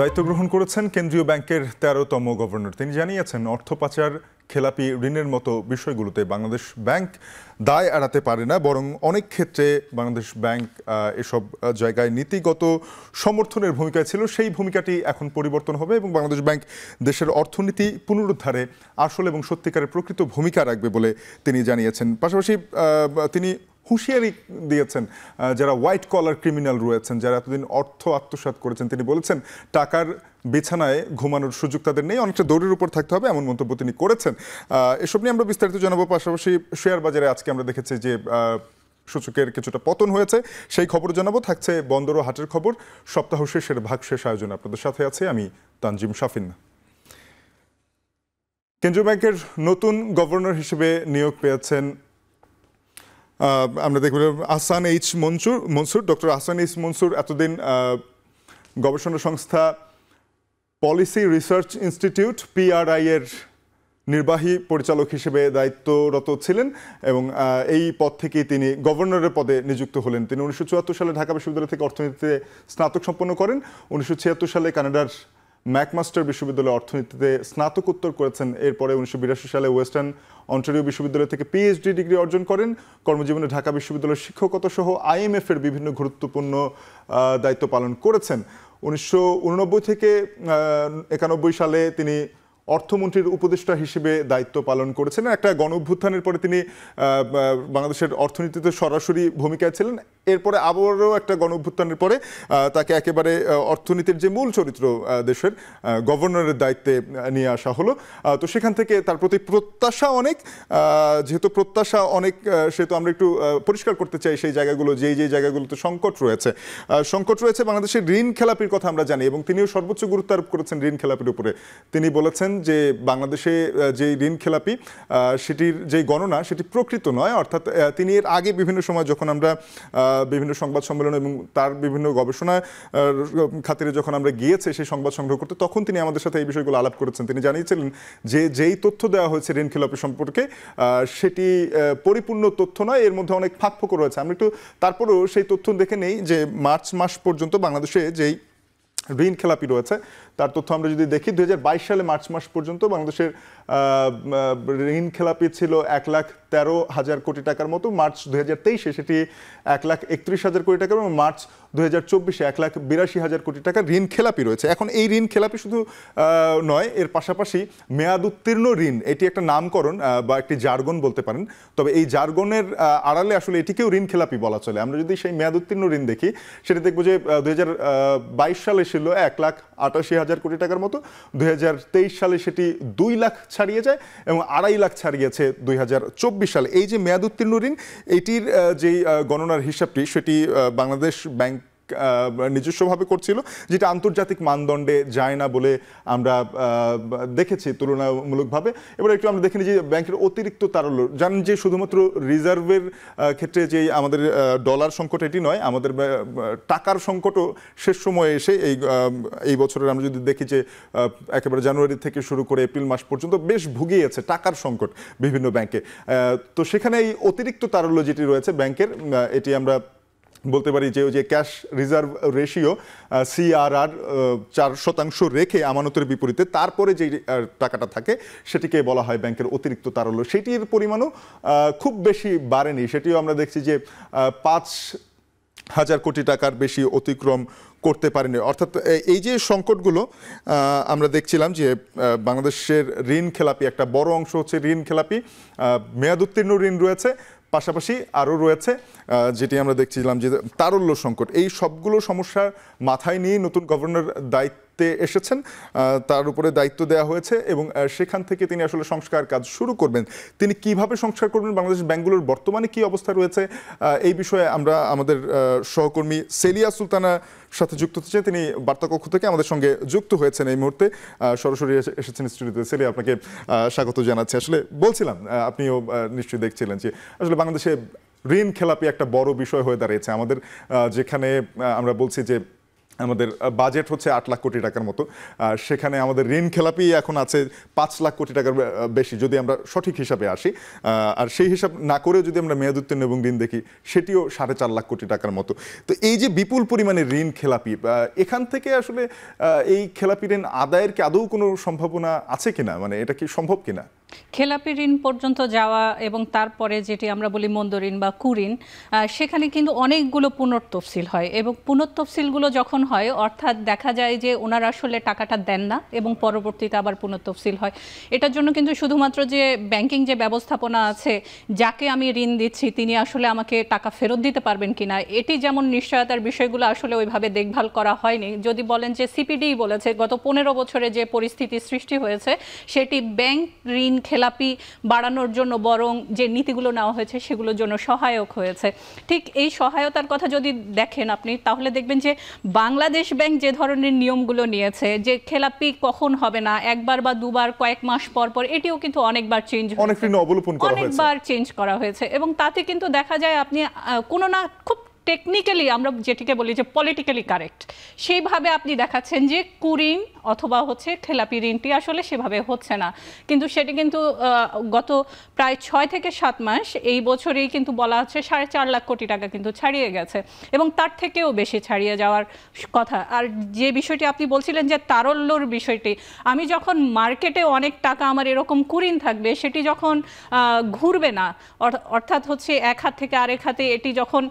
দায়িত্ব গ্রহণ করেছেন কেন্দ্রীয় ব্যাংকের ১৩তম গভর্নর। তিনি জানিয়েছেন অর্থ পাচার, খেলাপি ঋণের মতো বিষয়গুলোতে বাংলাদেশ ব্যাংক দায় এড়াতে পারে না, বরং অনেক ক্ষেত্রে বাংলাদেশ ব্যাংক এসব জায়গায় নীতিগত সমর্থনের ভূমিকায় ছিল। সেই ভূমিকাটি এখন পরিবর্তন হবে এবং বাংলাদেশ ব্যাংক দেশের অর্থনীতি পুনরুদ্ধারে আসল এবং সত্যিকারের প্রকৃত ভূমিকা রাখবে বলে তিনি জানিয়েছেন। পাশাপাশি তিনি হুঁশিয়ারি দিয়েছেন যারা হোয়াইট কলার ক্রিমিনাল রয়েছেন, যারা এতদিন অর্থ আত্মসাৎ করেছেন। তিনি বলেছেন টাকার বিছানায় ঘুমানোর সুযোগ তাদের নেই, অনেকটা দৌড়ের উপর থাকতে হবে, এমন মন্তব্য তিনি করেছেন। এসব নিয়ে আমরা বিস্তারিত জানাবো। পাশাপাশি শেয়ার বাজারে আজকে আমরা দেখেছি যে সূচকের কিছুটা পতন হয়েছে, সেই খবর জানাবো। থাকছে বন্দর ও হাটের খবর, সপ্তাহ শেষের ভাগশেষ আয়োজনে আপনাদের সাথে আছে আমি তানজিম শাফিন। কেন্দ্রীয় ব্যাংকের নতুন গভর্নর হিসেবে নিয়োগ পেয়েছেন আমরা দেখব Ahsan H Mansur. Doctor Ahsan H Mansur এতদিন গবেষণা সংস্থা পলিসি রিসার্চ ইনস্টিটিউট PRI এর নির্বাহী পরিচালক হিসেবে দায়িত্বরত ছিলেন এবং এই পদ থেকেই তিনি গভর্নরের পদে নিযুক্ত হলেন। তিনি 1974 সালে ঢাকা বিশ্ববিদ্যালয় থেকে অর্থনীতিতে স্নাতক সম্পন্ন করেন। 1976 সালে কানাডার ম্যাকমাস্টার বিশ্ববিদ্যালয়ে অর্থনীতিতে স্নাতকোত্তর করেছেন। এরপরে 1982 সালে ওয়েস্টার্ন অন্টারিও বিশ্ববিদ্যালয় থেকে PhD ডিগ্রি অর্জন করেন। কর্মজীবনে ঢাকা বিশ্ববিদ্যালয়ের শিক্ষকতা সহ IMF এর বিভিন্ন গুরুত্বপূর্ণ দায়িত্ব পালন করেছেন। 1989 থেকে 91 সালে তিনি অর্থমন্ত্রীর উপদেষ্টা হিসেবে দায়িত্ব পালন করেছেন। একটা গণঅভ্যুত্থানের পরে তিনি বাংলাদেশের অর্থনীতিতে সরাসরি ভূমিকায় ছিলেন। এরপরে আবারও একটা গণঅভ্যুত্থানের পরে তাকে একেবারে অর্থনীতির যে মূল চরিত্র দেশের গভর্নরের দায়িত্বে নিয়ে আসা হলো। তো সেখান থেকে তার প্রতি প্রত্যাশা অনেক, যেহেতু প্রত্যাশা অনেক সেহেতু আমরা একটু পরিষ্কার করতে চাই সেই জায়গাগুলো, যেই জায়গাগুলোতে সংকট রয়েছে বাংলাদেশের ঋণ খেলাপির কথা আমরা জানি এবং তিনিও সর্বোচ্চ গুরুত্ব আরোপ করেছেন ঋণ খেলাপির উপরে। তিনি বলেছেন যে বাংলাদেশে যে ঋণ খেলাপি সেটির যে গণনা সেটি প্রকৃত নয়। অর্থাৎ তিনি এর আগে বিভিন্ন সময় যখন আমরা বিভিন্ন সংবাদ সম্মেলন এবং তার বিভিন্ন গবেষণা খাতিরে যখন আমরা গিয়েছে সেই সংবাদ সংগ্রহ করতে, তখন তিনি আমাদের সাথে এই বিষয়গুলো আলাপ করেছেন। তিনি জানিয়েছিলেন যে যেই তথ্য দেওয়া হয়েছে ঋণ খেলাপি সম্পর্কে সেটি পরিপূর্ণ তথ্য নয়, এর মধ্যে অনেক ফাঁকফোকর রয়েছে। আমরা একটু তারপরেও সেই তথ্য দেখে নেই যে মার্চ মাস পর্যন্ত বাংলাদেশে যেই ঋণ খেলাপি রয়েছে তার তথ্য আমরা যদি দেখি, 2022 সালে মার্চ মাস পর্যন্ত বাংলাদেশের ঋণ খেলাপি ছিল 1,13,000 কোটি টাকার মতো। মার্চ 2023-এ সেটি 1,31,000 কোটি টাকা এবং মার্চ 2024-এ 1,82,000 কোটি টাকা ঋণ খেলাপি রয়েছে। এখন এই ঋণ খেলাপি শুধু নয়, এর পাশাপাশি মেয়াদ উত্তীর্ণ ঋণ, এটি একটা নামকরণ বা একটি জার্গন বলতে পারেন। তবে এই জার্গনের আড়ালে আসলে এটিকেও ঋণ খেলাপি বলা চলে। আমরা যদি সেই মেয়াদ উত্তীর্ণ ঋণ দেখি সেটা দেখবো যে 2022 সালে ছিল 1,88,000 কোটি টাকার মতো, 2023 সালে সেটি 2 লাখ ছাড়িয়ে যায় এবং 2.5 লাখ ছাড়িয়েছে 2024 সালে। এই যে মেয়াদ উত্তীর্ণ ঋণ, এটির যেই গণনার হিসাবটি সেটি বাংলাদেশ ব্যাংক নিজস্বভাবে করছিল, যেটা আন্তর্জাতিক মানদণ্ডে যায় না বলে আমরা দেখেছি তুলনামূলকভাবে। এবার একটু আমরা দেখে নিই যে ব্যাংকের অতিরিক্ত তারল্য, জানেন যে শুধুমাত্র রিজার্ভের ক্ষেত্রে যে আমাদের ডলার সংকট এটি নয়, আমাদের টাকার সংকটও শেষ সময়ে এসে এই বছরের আমরা যদি দেখি যে একেবারে জানুয়ারি থেকে শুরু করে এপ্রিল মাস পর্যন্ত বেশ ভুগিয়েছে টাকার সংকট বিভিন্ন ব্যাংকে। তো সেখানে এই অতিরিক্ত তারল্য যেটি রয়েছে ব্যাংকের, এটি আমরা বলতে পারি যে ক্যাশ রিজার্ভ রেশিও CRR 4% রেখে আমানতের বিপরীতে তারপরে যে টাকাটা থাকে সেটিকে বলা হয় ব্যাংকের অতিরিক্ত তারল্য। সেটির পরিমাণও খুব বেশি বাড়েনি, সেটিও আমরা দেখছি যে 5,000 কোটি টাকার বেশি অতিক্রম করতে পারেনি। অর্থাৎ এই যে সংকটগুলো আমরা দেখছিলাম যে বাংলাদেশের ঋণ খেলাপি একটা বড় অংশ হচ্ছে ঋণ খেলাপি, মেয়াদ উত্তীর্ণ ঋণ রয়েছে, পাশাপাশি আরও রয়েছে যেটি আমরা দেখছিলাম যে তারল্য সংকট। এই সবগুলো সমস্যার মাথায় নিয়ে নতুন গভর্নর দায়িত্বে এসেছেন, তার উপরে দায়িত্ব দেওয়া হয়েছে এবং সেখান থেকে তিনি আসলে সংস্কার কাজ শুরু করবেন। তিনি কিভাবে সংস্কার করবেন, বাংলাদেশ ব্যাংকগুলোর বর্তমানে কি অবস্থা রয়েছে, এই বিষয়ে আমরা আমাদের সহকর্মী সেলিয়া সুলতানার সাথে যুক্ত হতে চাই। তিনি বার্তাকক্ষ থেকে আমাদের সঙ্গে যুক্ত হয়েছেন এই মুহূর্তে, সরাসরি এসেছেন স্টুডিওতে। সেলিয়া, আপনাকে স্বাগত জানাচ্ছি। আসলে বলছিলাম, আপনিও নিশ্চয়ই দেখছিলেন যে আসলে বাংলাদেশে ঋণ খেলাপি একটা বড় বিষয় হয়ে দাঁড়িয়েছে। আমাদের যেখানে আমরা বলছি যে আমাদের বাজেট হচ্ছে 8 লাখ কোটি টাকার মতো, সেখানে আমাদের ঋণ খেলাপি এখন আছে 5 লাখ কোটি টাকার বেশি, যদি আমরা সঠিক হিসাবে আসি। আর সেই হিসাব না করে যদি আমরা মেয়াদ উত্তীর্ণ এবং ঋণ দেখি, সেটিও 4.5 লাখ কোটি টাকার মতো। তো এই যে বিপুল পরিমাণে ঋণ খেলাপি, এখান থেকে আসলে এই খেলাপি ঋণ আদায়ের কি আদৌ কোনো সম্ভাবনা আছে কিনা, মানে এটা কি সম্ভব কিনা? খেলাপি ঋণ পর্যন্ত যাওয়া এবং তারপরে যেটি আমরা বলি মন্দ ঋণ বা কুঋণ, সেখানে কিন্তু অনেকগুলো পুনর্তফসিল হয় এবং পুনর্তফসিলগুলো যখন হয় অর্থাৎ দেখা যায় যে ওনারা আসলে টাকাটা দেন না এবং পরবর্তীতে আবার পুনর্তফসিল হয়। এটার জন্য কিন্তু শুধুমাত্র যে ব্যাংকিং যে ব্যবস্থাপনা আছে, যাকে আমি ঋণ দিচ্ছি তিনি আসলে আমাকে টাকা ফেরত দিতে পারবেন কিনা, এটি যেমন নিশ্চয়তার বিষয়গুলো আসলে ওইভাবে দেখভাল করা হয়নি। যদি বলেন যে সিপিডি বলেছে গত 15 বছরে যে পরিস্থিতি সৃষ্টি হয়েছে সেটি ব্যাংক ঋণ খেলাপি বাড়ানোর জন্য বরং যে নীতিগুলো নেওয়া হয়েছে সেগুলোর জন্য সহায়ক হয়েছে। ঠিক এই সহায়তার কথা যদি দেখেন আপনি, তাহলে দেখবেন যে বাংলাদেশ ব্যাংক যে ধরনের নিয়মগুলো নিয়েছে, যে খেলাপি কখন হবে না, একবার বা দুবার কয়েক মাস পর পর, এটিও কিন্তু অনেকবার চেঞ্জ অনেকবার চেঞ্জ করা হয়েছে এবং তাতে কিন্তু দেখা যায় আপনি কোনো না খুব টেকনিক্যালি আমরা যেটিকে বলি যে পলিটিক্যালি কারেক্ট, সেইভাবে আপনি দেখাচ্ছেন যে কুঋণ অথবা হচ্ছে খেলাপি ঋণটি আসলে সেভাবে হচ্ছে না, কিন্তু সেটি কিন্তু গত প্রায় 6 থেকে 7 মাস এই বছরেই কিন্তু বলা হচ্ছে 4.5 লাখ কোটি টাকা কিন্তু ছাড়িয়ে গেছে এবং তার থেকেও বেশি ছাড়িয়ে যাওয়ার কথা। আর যে বিষয়টি আপনি বলছিলেন যে তারল্যর বিষয়টি, আমি যখন মার্কেটে অনেক টাকা আমার এরকম কুঋণ থাকবে, সেটি যখন ঘুরবে না, অর্থাৎ হচ্ছে এক হাত থেকে আরেক হাতে এটি যখন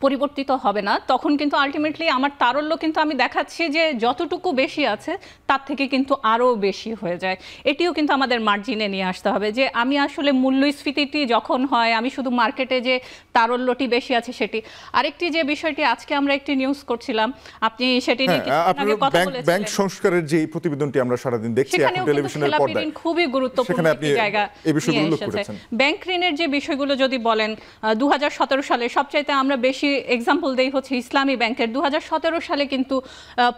পরিবর্তিত হবে না, তখন কিন্তু আলটিমেটলি আমার তারল্য কিন্তু আমি দেখাচ্ছি যে যতটুকু বেশি আছে তার থেকে কিন্তু আরও বেশি হয়ে যায়। এটিও কিন্তু আমাদের মার্জিনে নিয়ে আসতে হবে যে আমি আসলে মূল্যস্ফীতিটি যখন হয় আমি শুধু মার্কেটে যে তারল্যটি বেশি আছে সেটি। আরেকটি যে বিষয়টি আজকে আমরা একটি নিউজ করছিলাম, আপনি সেটি নিয়ে আগে কথা বলেছিলেন, ব্যাংক সংস্কারের যে প্রতিবেদনটি আমরা সারাদিন দেখছি এখন টেলিভিশনের পর্দায়, খুবই গুরুত্বপূর্ণ একটি জায়গা নিয়ে এসেছে। ব্যাংক ঋণের যে বিষয়গুলো যদি বলেন, 2017 সালে সবচাইতে আমরা বেশি এক্সাম্পল দেই হচ্ছে ইসলামী ব্যাংকের। 2017 সালে কিন্তু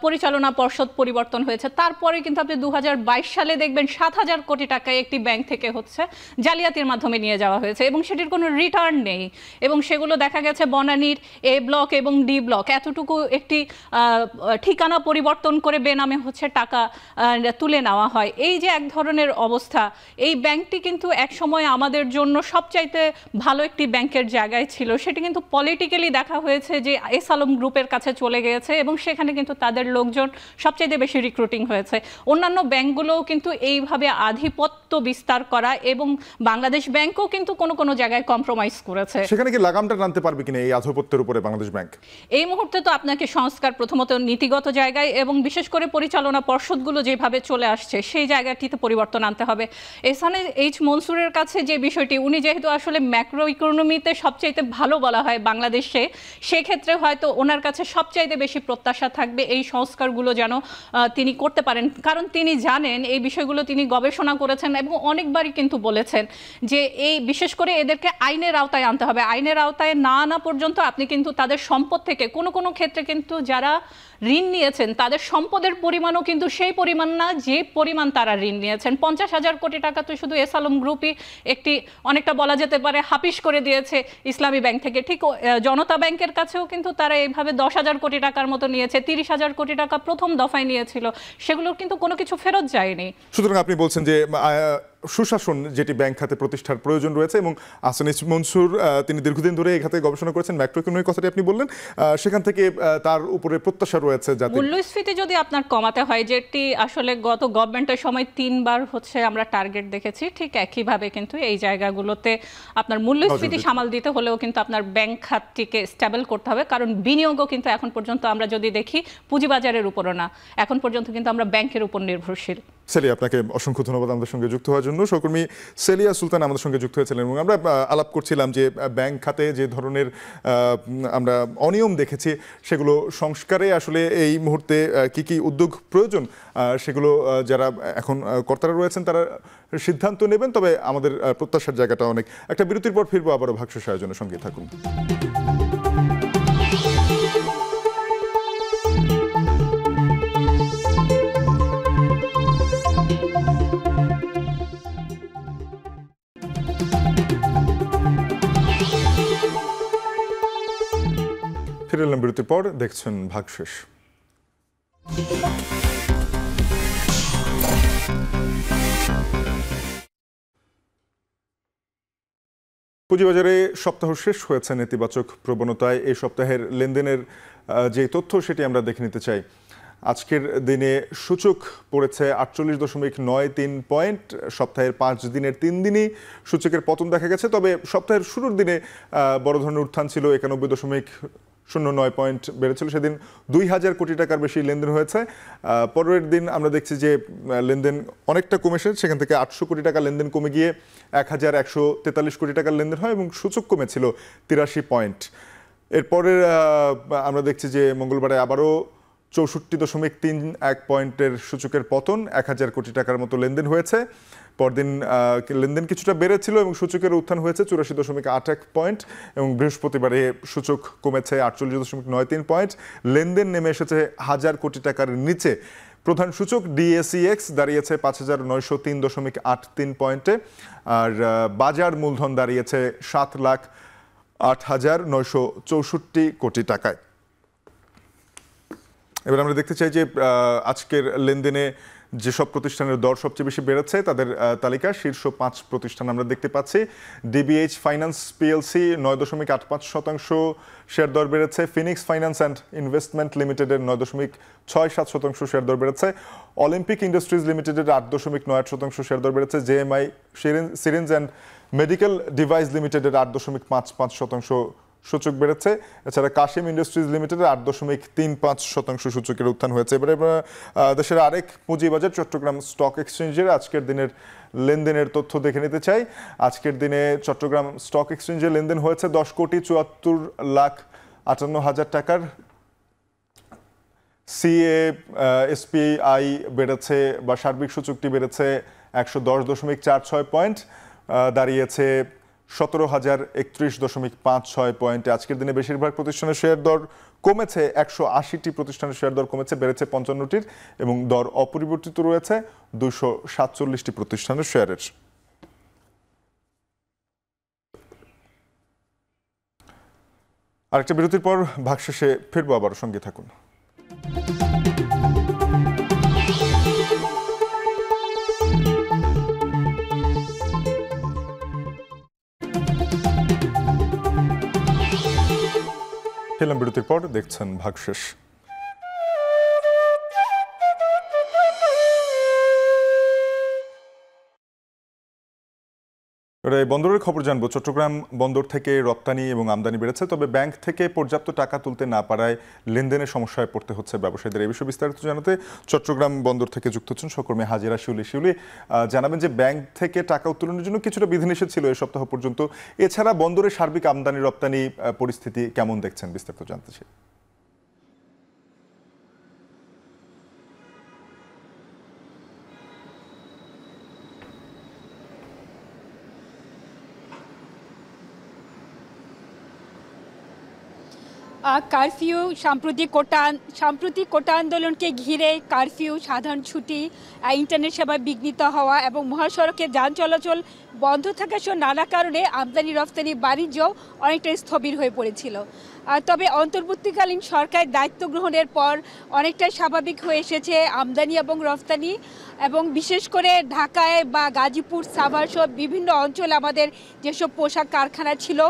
পরিচালনা পর্ষদ পরিবর্তন হয়েছে, তারপরে কিন্তু আপনি 2022 সালে দেখবেন 7,000 কোটি টাকায় একটি ব্যাংক থেকে হচ্ছে জালিয়াতির মাধ্যমে নিয়ে যাওয়া হয়েছে এবং সেটির কোনো রিটার্ন নেই এবং সেগুলো দেখা গেছে বনানীর এ ব্লক এবং ডি ব্লক এতটুকু একটি ঠিকানা পরিবর্তন করে বেনামে হচ্ছে টাকা তুলে নেওয়া হয়। এই যে এক ধরনের অবস্থা, এই ব্যাংকটি কিন্তু একসময় আমাদের জন্য সবচাইতে ভালো একটি ব্যাংকের জায়গায় ছিল, সেটি কিন্তু পলিটিক্যালি দেখা হয়েছে যে এস আলম গ্রুপের কাছে চলে গিয়েছে এবং সেখানে কিন্তু তাদের লোকজন সবচাইতে বেশি রিক্রুটিং হয়েছে। অন্যান্য ব্যাংকগুলোও কিন্তু এইভাবে আধিপত্য বিস্তার করা এবং বাংলাদেশ ব্যাংকও কিন্তু কোনো কোনো জায়গায় কম্প্রোমাইজ করেছে। সেখানে কি লাগামটা টানতে পারবে কিনা এই আধিপত্যের উপরে বাংলাদেশ ব্যাংক? এই মুহূর্তে তো আপনাকে সংস্কার প্রথমত নীতিগত জায়গায় এবং বিশেষ করে পরিচালনা পর্ষদগুলো যেভাবে চলে আসছে সেই জায়গাটিতে পরিবর্তন আনতে হবে। এখানে এইচ মনসুরের কাছে যে বিষয়টি, উনি যেহেতু আসলে ম্যাক্রো ইকোনমিতে সবচাইতে ভালো বলা হয় বাংলাদেশে, সেক্ষেত্রে হয়তো ওনার কাছে সবচাইতে বেশি প্রত্যাশা থাকবে এই সংস্কারগুলো যেন তিনি করতে পারেন, কারণ তিনি জানেন এই বিষয়গুলো তিনি গবেষণা করেছেন এবং অনেকবারই কিন্তু বলেছেন যে এই বিশেষ করে এদেরকে আইনের আওতায় আনতে হবে। আইনের আওতায় না আনা পর্যন্ত আপনি কিন্তু তাদের সম্পদ থেকে কোনো কোনো ক্ষেত্রে কিন্তু যারা ঋণ নিয়েছেন তাদের সম্পদের পরিমাণও কিন্তু সেই পরিমাণ না যে পরিমাণ তারা ঋণ নিয়েছেন। 50,000 কোটি টাকা তো শুধু এস আলম গ্রুপই একটি অনেকটা বলা যেতে পারে হাফিস করে দিয়েছে ইসলামী ব্যাংক থেকে। ঠিক জনতা ব্যাংকের কাছেও কিন্তু তারা এইভাবে 10,000 কোটি টাকার মতো নিয়েছে, 30,000 কোটি টাকা প্রথম দফায় নিয়েছিল, সেগুলোর কিন্তু কোনো কিছু ফেরত যায়নি। সুতরাং আপনি বলছেন যে সুশাসন যেটি ব্যাংক খাতে প্রতিষ্ঠার প্রয়োজন রয়েছে এবং আহসান এইচ মনসুর তিনি দীর্ঘদিন ধরে এই খাতে গবেষণা করেছেন, ম্যাক্রো ইকোনমিক কথাটি আপনি বললেন, সেখান থেকে তার উপরে প্রত্যাশা রয়েছে যাতে মূল্যস্ফীতি যদি আপনার কমাতে হয়, যেটি আসলে গত গভর্নমেন্টের সময় 3 বার হচ্ছে আমরা টার্গেট দেখেছি, ঠিক একইভাবে কিন্তু এই জায়গাগুলোতে আপনার মূল্যস্ফীতি সামাল দিতে হলেও কিন্তু আপনার ব্যাংক খাতটিকে স্টেবল করতে হবে, কারণ বিনিয়োগও কিন্তু এখন পর্যন্ত আমরা যদি দেখি পুঁজিবাজারের উপরও না, এখন পর্যন্ত কিন্তু আমরা ব্যাংকের উপর নির্ভরশীল। সেলিয়া, আপনাকে অসংখ্য ধন্যবাদ আমাদের সঙ্গে যুক্ত হওয়ার জন্য। সহকর্মী সেলিয়া সুলতান আমাদের সঙ্গে যুক্ত হয়েছিলেন এবং আমরা আলাপ করছিলাম যে ব্যাংক খাতে যে ধরনের আমরা অনিয়ম দেখেছি সেগুলো সংস্কারে আসলে এই মুহূর্তে কি কি উদ্যোগ প্রয়োজন সেগুলো যারা এখন কর্তারা রয়েছেন তারা সিদ্ধান্ত নেবেন। তবে আমাদের প্রত্যাশার জায়গাটা অনেক। একটা বিরতির পর ফিরবো আবারও ভাগশেষ আয়োজনের সঙ্গে থাকুন। ফিরে এলাম বিরতির পর, দেখছেন ভাগশেষ। পুঁজিবাজারে সপ্তাহ শেষ হয়েছে নেতিবাচক প্রবণতায়। এই সপ্তাহের লেনদেনের যে তথ্য সেটি আমরা দেখে নিতে চাই। আজকের দিনে সূচক পড়েছে 48.93 পয়েন্ট। সপ্তাহের 5 দিনের 3 দিনই সূচকের পতন দেখা গেছে, তবে সপ্তাহের শুরুর দিনে বড় ধরনের উত্থান ছিল। 91.09 পয়েন্ট বেড়েছিল। সেদিন 2000 কোটি টাকার বেশি লেনদেন হয়েছে। পরের দিন আমরা দেখছি যে লেনদেন অনেকটা কমেছে, সেখান থেকে 800 কোটি টাকা লেনদেন কমে গিয়ে 1143 কোটি টাকার লেনদেন হয় এবং সূচক কমেছিল 83 পয়েন্ট। এরপরে আমরা দেখছি যে মঙ্গলবারে আবারও 64.31 পয়েন্টের সূচকের পতন, 1000 কোটি টাকার মতো লেনদেন হয়েছে। পরদিন লেনদেন কিছুটা বেড়েছিল এবং সূচকের উত্থান হয়েছে 84.81 পয়েন্ট এবং বৃহস্পতিবারে সূচক কমেছে 48.93 পয়েন্ট। লেনদেন নেমে এসেছে 1000 কোটি টাকার নিচে। প্রধান সূচক ডিএসইএক্স দাঁড়িয়েছে 5903.83 পয়েন্টে, আর বাজার মূলধন দাঁড়িয়েছে 7,08,964 কোটি টাকায়। এবার আমরা দেখতে চাই যে আজকের লেনদেনে যেসব প্রতিষ্ঠানের দর সবচেয়ে বেশি বেড়েছে তাদের তালিকা শীর্ষ 5 প্রতিষ্ঠান আমরা দেখতে পাচ্ছি। ডিবিএইচ ফাইন্যান্স পিএলসি 9.85% শেয়ার দর বেড়েছে। ফিনিক্স ফাইন্যান্স অ্যান্ড ইনভেস্টমেন্ট লিমিটেডের 9.67% শেয়ার দর বেড়েছে। অলিম্পিক ইন্ডাস্ট্রিজ লিমিটেডের 8.98% শেয়ার দর বেড়েছে। JMI syringe and medical device লিমিটেডের 8.55% সূচক বেড়েছে। এছাড়া কাশিম ইন্ডাস্ট্রিজ লিমিটেডের 8.35% সূচকের উত্থান হয়েছে। এবারে দেশের আরেক পুঁজিবাজার চট্টগ্রাম স্টক এক্সচেঞ্জের আজকের দিনের লেনদেনের তথ্য দেখে নিতে চাই। আজকের দিনে চট্টগ্রাম স্টক এক্সচেঞ্জে লেনদেন হয়েছে 10,74,58,000 টাকার। এসপিআই বেড়েছে বা সার্বিক সূচকটি বেড়েছে 110.46 পয়েন্ট, দাঁড়িয়েছে 17,031.56 পয়েন্টে। আজকের দিনে বেশিরভাগ প্রতিষ্ঠানের শেয়ার দর কমেছে। 180টি প্রতিষ্ঠানের শেয়ার দর কমেছে, বেড়েছে 55টির এবং দর অপরিবর্তিত রয়েছে 247টি প্রতিষ্ঠানের শেয়ারের। আরেকটা বিরতির পর ভাগশেষে ফিরবো, আবার সঙ্গে থাকুন। ফিল্ম বিরতির পর দেখছেন ভাগশেষ। বন্দরের খবর জানবো। চট্টগ্রাম বন্দর থেকে রপ্তানি এবং আমদানি বেড়েছে, তবে ব্যাংক থেকে পর্যাপ্ত টাকা তুলতে না পারায় লেনদেনের সমস্যায় পড়তে হচ্ছে ব্যবসায়ীদের। এই বিষয়ে বিস্তারিত জানাতে চট্টগ্রাম বন্দর থেকে যুক্ত হচ্ছেন সহকর্মী হাজিরা শিউলি। জানাবেন যে ব্যাংক থেকে টাকা উত্তোলনের জন্য কিছুটা বিধিনিষেধ ছিল এই সপ্তাহ পর্যন্ত। এছাড়া বন্দরের সার্বিক আমদানি রপ্তানি পরিস্থিতি কেমন দেখছেন, বিস্তারিত জানতে চাই। কারফিউ, সাম্প্রতিক কোটা আন্দোলনকে ঘিরে কারফিউ, সাধারণ ছুটি, ইন্টারনেট সেবা বিঘ্নিত হওয়া এবং মহাসড়কে যান চলাচল বন্ধ থাকা সহ নানা কারণে আমদানি রপ্তানি বাণিজ্য অনেকটাই স্থবির হয়ে পড়েছিল। তবে অন্তর্বর্তীকালীন সরকার দায়িত্ব গ্রহণের পর অনেকটাই স্বাভাবিক হয়ে এসেছে আমদানি এবং রপ্তানি, এবং বিশেষ করে ঢাকায় বা গাজীপুর, সাভার সহ বিভিন্ন অঞ্চলে আমাদের যেসব পোশাক কারখানা ছিল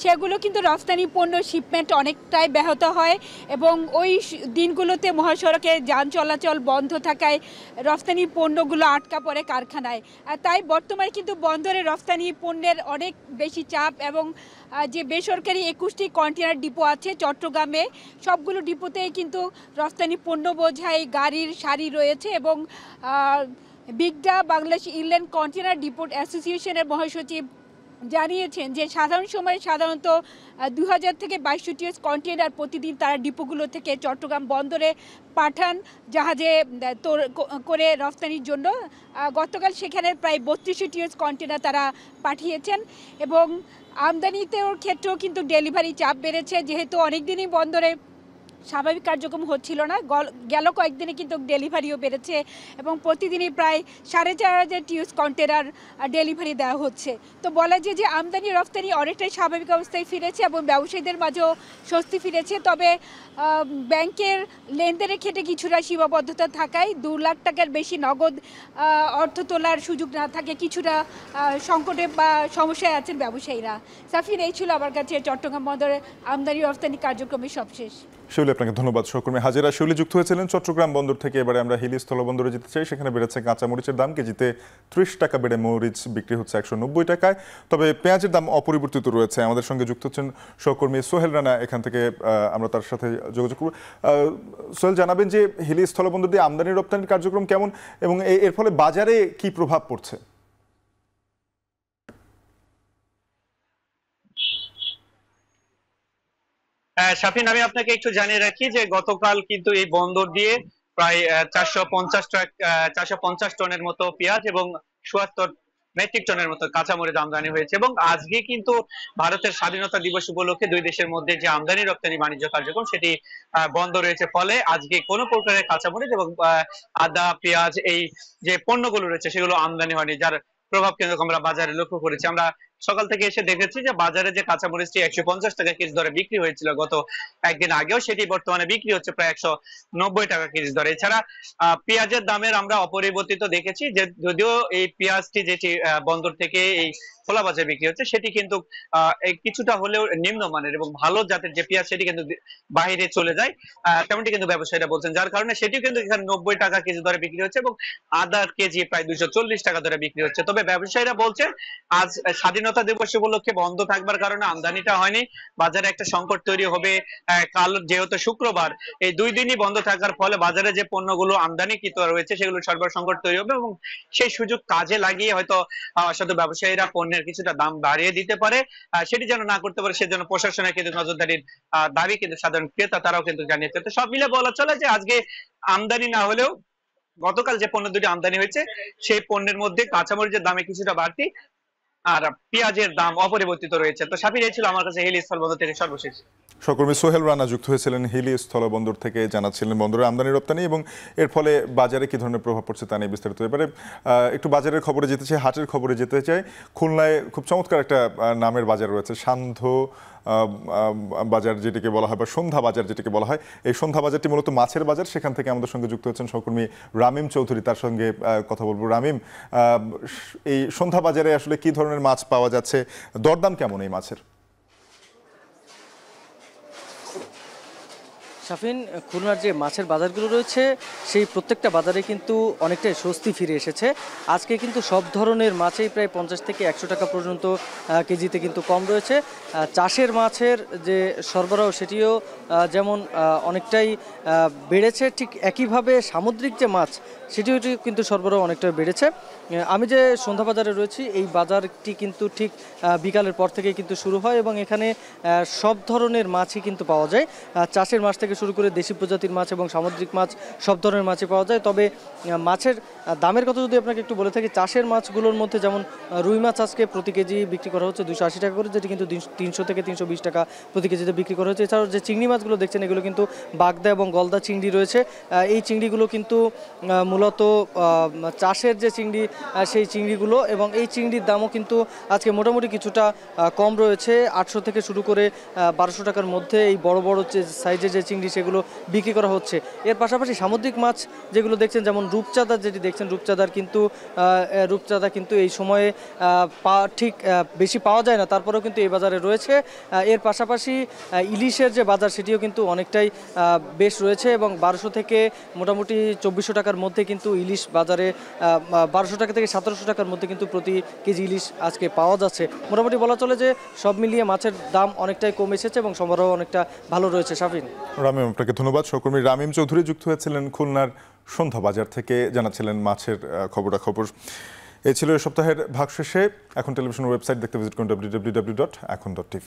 সেগুলো কিন্তু রপ্তানি পণ্য শিপমেন্ট অনেকটাই ব্যাহত হয় এবং ওই দিনগুলোতে মহাসড়কে যান চলাচল বন্ধ থাকায় রপ্তানি পণ্যগুলো আটকা পড়ে কারখানায়। তাই বর্তমানে কিন্তু বন্দরে রপ্তানি পণ্যের অনেক বেশি চাপ, এবং যে বেসরকারি 21টি কন্টেনার ডিপো আছে চট্টগ্রামে, সবগুলো ডিপোতেই কিন্তু রপ্তানি পণ্য বোঝাই গাড়ির সারি রয়েছে। এবং বিগডা বাংলাদেশ ইনল্যান্ড কন্টেনার ডিপোট অ্যাসোসিয়েশনের মহাসচিব জানিয়েছেন যে সাধারণত 2000 থেকে 2200 কন্টেনার প্রতিদিন তারা ডিপোগুলো থেকে চট্টগ্রাম বন্দরে পাঠান জাহাজে করে রপ্তানির জন্য। গতকাল সেখানে প্রায় 3200 কন্টেনার তারা পাঠিয়েছেন। এবং আমদানিতেও ক্ষেত্রেও কিন্তু ডেলিভারি চাপ বেড়েছে, যেহেতু অনেক দিনই বন্দরে স্বাভাবিক কার্যক্রম হচ্ছিল না। গেল কয়েকদিনে কিন্তু ডেলিভারিও বেড়েছে এবং প্রতিদিনই প্রায় 4,500 টিউস কন্টেনার ডেলিভারি দেওয়া হচ্ছে। তো বলা যায় যে আমদানি রপ্তানি অনেকটাই স্বাভাবিক অবস্থায় ফিরেছে এবং ব্যবসায়ীদের মাঝেও স্বস্তি ফিরেছে। তবে ব্যাংকের লেনদেনের ক্ষেত্রে কিছুটা সীমাবদ্ধতা থাকায় 2 লাখ টাকার বেশি নগদ অর্থ তোলার সুযোগ না থাকে কিছুটা সংকটে বা সমস্যায় আছেন ব্যবসায়ীরা। সাফিন, এই ছিল আমার কাছে চট্টগ্রাম বন্দরের আমদানি রপ্তানি কার্যক্রমের সবশেষ। শিউলি, আপনাকে ধন্যবাদ। সহকর্মী হাজেরা শিউলি যুক্ত হয়েছিলেন চট্টগ্রাম বন্দর থেকে। এবারে আমরা হিলি স্থলবন্দরে যেতে চাই। সেখানে বেড়েছে কাঁচা মরিচের দাম, কেজিতে 30 টাকা বেড়ে মরিচ বিক্রি হচ্ছে 190 টাকায়। তবে পেঁয়াজের দাম অপরিবর্তিত রয়েছে। আমাদের সঙ্গে যুক্ত হচ্ছেন সহকর্মী সোহেল রানা, এখান থেকে আমরা তার সাথে যোগাযোগ করব। সোহেল, জানাবেন যে হিলি স্থলবন্দর দিয়ে আমদানি রপ্তানির কার্যক্রম কেমন এবং এর ফলে বাজারে কি প্রভাব পড়ছে? শাফিন, আমি আপনাকে একটু জানিয়ে রাখি যে গতকাল কিন্তু এই বন্দর দিয়ে প্রায় 450 টনের মতো পেঁয়াজ এবং ৭৪ মেট্রিক টনের মতো কাঁচামরিচ আমদানি হয়েছে। এবং আজকে কিন্তু ভারতের স্বাধীনতা দিবস উপলক্ষে দুই দেশের মধ্যে যে আমদানি রপ্তানি বাণিজ্য কার্যক্রম সেটি বন্ধ রয়েছে। ফলে আজকে কোনো প্রকারের কাঁচামরিচ এবং আদা, পেঁয়াজ এই যে পণ্যগুলো রয়েছে সেগুলো আমদানি হয়নি, যার প্রভাব কিন্তু আমরা বাজারে লক্ষ্য করেছি। আমরা সকাল থেকে এসে দেখেছি যে বাজারে যে কাঁচামরিচটি 150 টাকা কেজি দরে বিক্রি হয়েছিল গত একদিন আগেও, সেটি বর্তমানে বিক্রি হচ্ছে প্রায় 190 টাকা কেজি দরে। এছাড়া পেঁয়াজের দামের আমরা অপরিবর্তিত দেখেছি, যে যদিও এই পেঁয়াজটি যেটি বন্দর থেকে এই খোলা বাজারে বিক্রি হচ্ছে সেটি কিন্তু কিছুটা হলেও নিম্নমানের এবং ভালো জাতের যে পেঁয়াজ সেটি কিন্তু বাইরে চলে যায়, তেমনটি কিন্তু ব্যবসায়ীরা বলছেন, যার কারণে সেটিও কিন্তু এখানে 90 টাকা কেজি দরে বিক্রি হচ্ছে এবং আদা কেজি প্রায় 240 টাকা দরে বিক্রি হচ্ছে। তবে ব্যবসায়ীরা বলছেন আজ স্বাধীনতা দিবস উপলক্ষে বন্ধ থাকবার কারণে আমদানিটা হয়নি, বাজারে একটা সংকট তৈরি হবে। কাল যেহেতু শুক্রবার, এই 2 দিনই বন্ধ থাকার ফলে বাজারে যে পণ্যগুলো আমদানিকৃত রয়েছে সেগুলো সরবরাহ সংকট তৈরি হবে এবং সেই সুযোগ কাজে লাগিয়ে হয়তো অসাধু ব্যবসায়ীরা পণ্যের কিছুটা দাম বাড়িয়ে দিতে পারে। সেটি যেন না করতে পারে সেজন্য প্রশাসনের কিন্তু নজরদারির দাবি কিন্তু সাধারণ ক্রেতা তারাও কিন্তু জানিয়েছে। তো সব মিলে বলা চলে যে আজকে আমদানি না হলেও গতকাল যে পণ্য দুটি আমদানি হয়েছে সেই পণ্যের মধ্যে কাঁচামরিচের দামে কিছুটা বাড়তি আর পেঁয়াজের দাম অপরিবর্তিত রয়েছে। তো সাফির, এই ছিল আমার কাছে হিলি স্থলবন্দর থেকে সর্বশেষ। সহকর্মী সোহেল রানা যুক্ত হয়েছিলেন হিলি স্থলবন্দর থেকে, জানাচ্ছিলেন বন্দরের আমদানি রপ্তানি এবং এর ফলে বাজারে কি ধরনের প্রভাব পড়ছে তা নিয়ে বিস্তারিত। এবারে একটু বাজারের খবরে যেতে চাই, হাটের খবরে যেতে চাই। খুলনায় খুব চমৎকার একটা নামের বাজার রয়েছে, সান্ধ্য বাজার যেটিকে বলা হয় বা সন্ধ্যা বাজার যেটিকে বলা হয়। এই সন্ধ্যা বাজারটি মূলত মাছের বাজার। সেখান থেকে আমাদের সঙ্গে যুক্ত হচ্ছেন সহকর্মী রামিম চৌধুরী, তার সঙ্গে কথা বলবো। রামিম, এই সন্ধ্যা বাজারে আসলে কি ধরনের মাছ পাওয়া যাচ্ছে, দরদাম কেমন এই মাছের? শাফিন, খুলনার যে মাছের বাজারগুলো রয়েছে সেই প্রত্যেকটা বাজারে কিন্তু অনেকটাই স্বস্তি ফিরে এসেছে। আজকে কিন্তু সব ধরনের মাছেই প্রায় 50 থেকে 100 টাকা পর্যন্ত কেজিতে কিন্তু কম রয়েছে। চাষের মাছের যে সরবরাহ সেটিও যেমন অনেকটাই বেড়েছে, ঠিক একইভাবে সামুদ্রিক যে মাছ সেটিও কিন্তু সরবরাহ অনেকটা বেড়েছে। আমি যে সন্ধ্যা বাজারে রয়েছি এই বাজারটি কিন্তু ঠিক বিকালের পর থেকে কিন্তু শুরু হয় এবং এখানে সব ধরনের মাছই কিন্তু পাওয়া যায়। চাষের মাছ থেকে শুরু করে দেশি প্রজাতির মাছ এবং সামুদ্রিক মাছ সব ধরনের মাছই পাওয়া যায়। তবে মাছের দামের কথা যদি আপনাকে একটু বলে থাকি, চাষের মাছগুলোর মধ্যে যেমন রুই মাছ আজকে প্রতি কেজি বিক্রি করা হচ্ছে 280 টাকা করে, যেটি কিন্তু 300 থেকে 320 টাকা প্রতি কেজিতে বিক্রি করা হচ্ছে। এছাড়াও যে চিংড়ি মাছগুলো দেখছেন এগুলো কিন্তু বাগদা এবং গলদা চিংড়ি রয়েছে। এই চিংড়িগুলো কিন্তু মূলত চাষের যে চিংড়ি সেই চিংড়িগুলো, এবং এই চিংড়ির দামও কিন্তু আজকে মোটামুটি কিছুটা কম রয়েছে। 800 থেকে শুরু করে 1200 টাকার মধ্যে এই বড় বড় যে সাইজের যে চিংড়ি সেগুলো বিক্রি করা হচ্ছে। এর পাশাপাশি সামুদ্রিক মাছ যেগুলো দেখছেন, যেমন রূপচাঁদা যেটি দেখছেন, রূপচাঁদা কিন্তু এই সময়ে ঠিক বেশি পাওয়া যায় না, তারপরেও কিন্তু এই বাজারে রয়েছে। এর পাশাপাশি ইলিশের যে বাজার সেটিও কিন্তু অনেকটাই বেশ রয়েছে এবং 1200 থেকে মোটামুটি 2400 টাকার মধ্যে কিন্তু ইলিশ বাজারে 1200 টাকা থেকে 1700 টাকার মধ্যে কিন্তু প্রতি কেজি ইলিশ আজকে পাওয়া যাচ্ছে। মোটামুটি বলা চলে যে সব মিলিয়ে মাছের দাম অনেকটাই কমে এসেছে এবং সরবরাহ অনেকটা ভালো রয়েছে। শাফিন, রামিম, আপনাকে ধন্যবাদ। সহকর্মী রামিম চৌধুরী যুক্ত হয়েছিলেন খুলনার সন্ধ্যা বাজার থেকে, জানাচ্ছিলেন মাছের খবরাখবর। এই ছিল এই সপ্তাহের ভাগশেষে। এখন টেলিভিশন ওয়েবসাইট দেখতে ভিজিট করুন www.এখন.tv।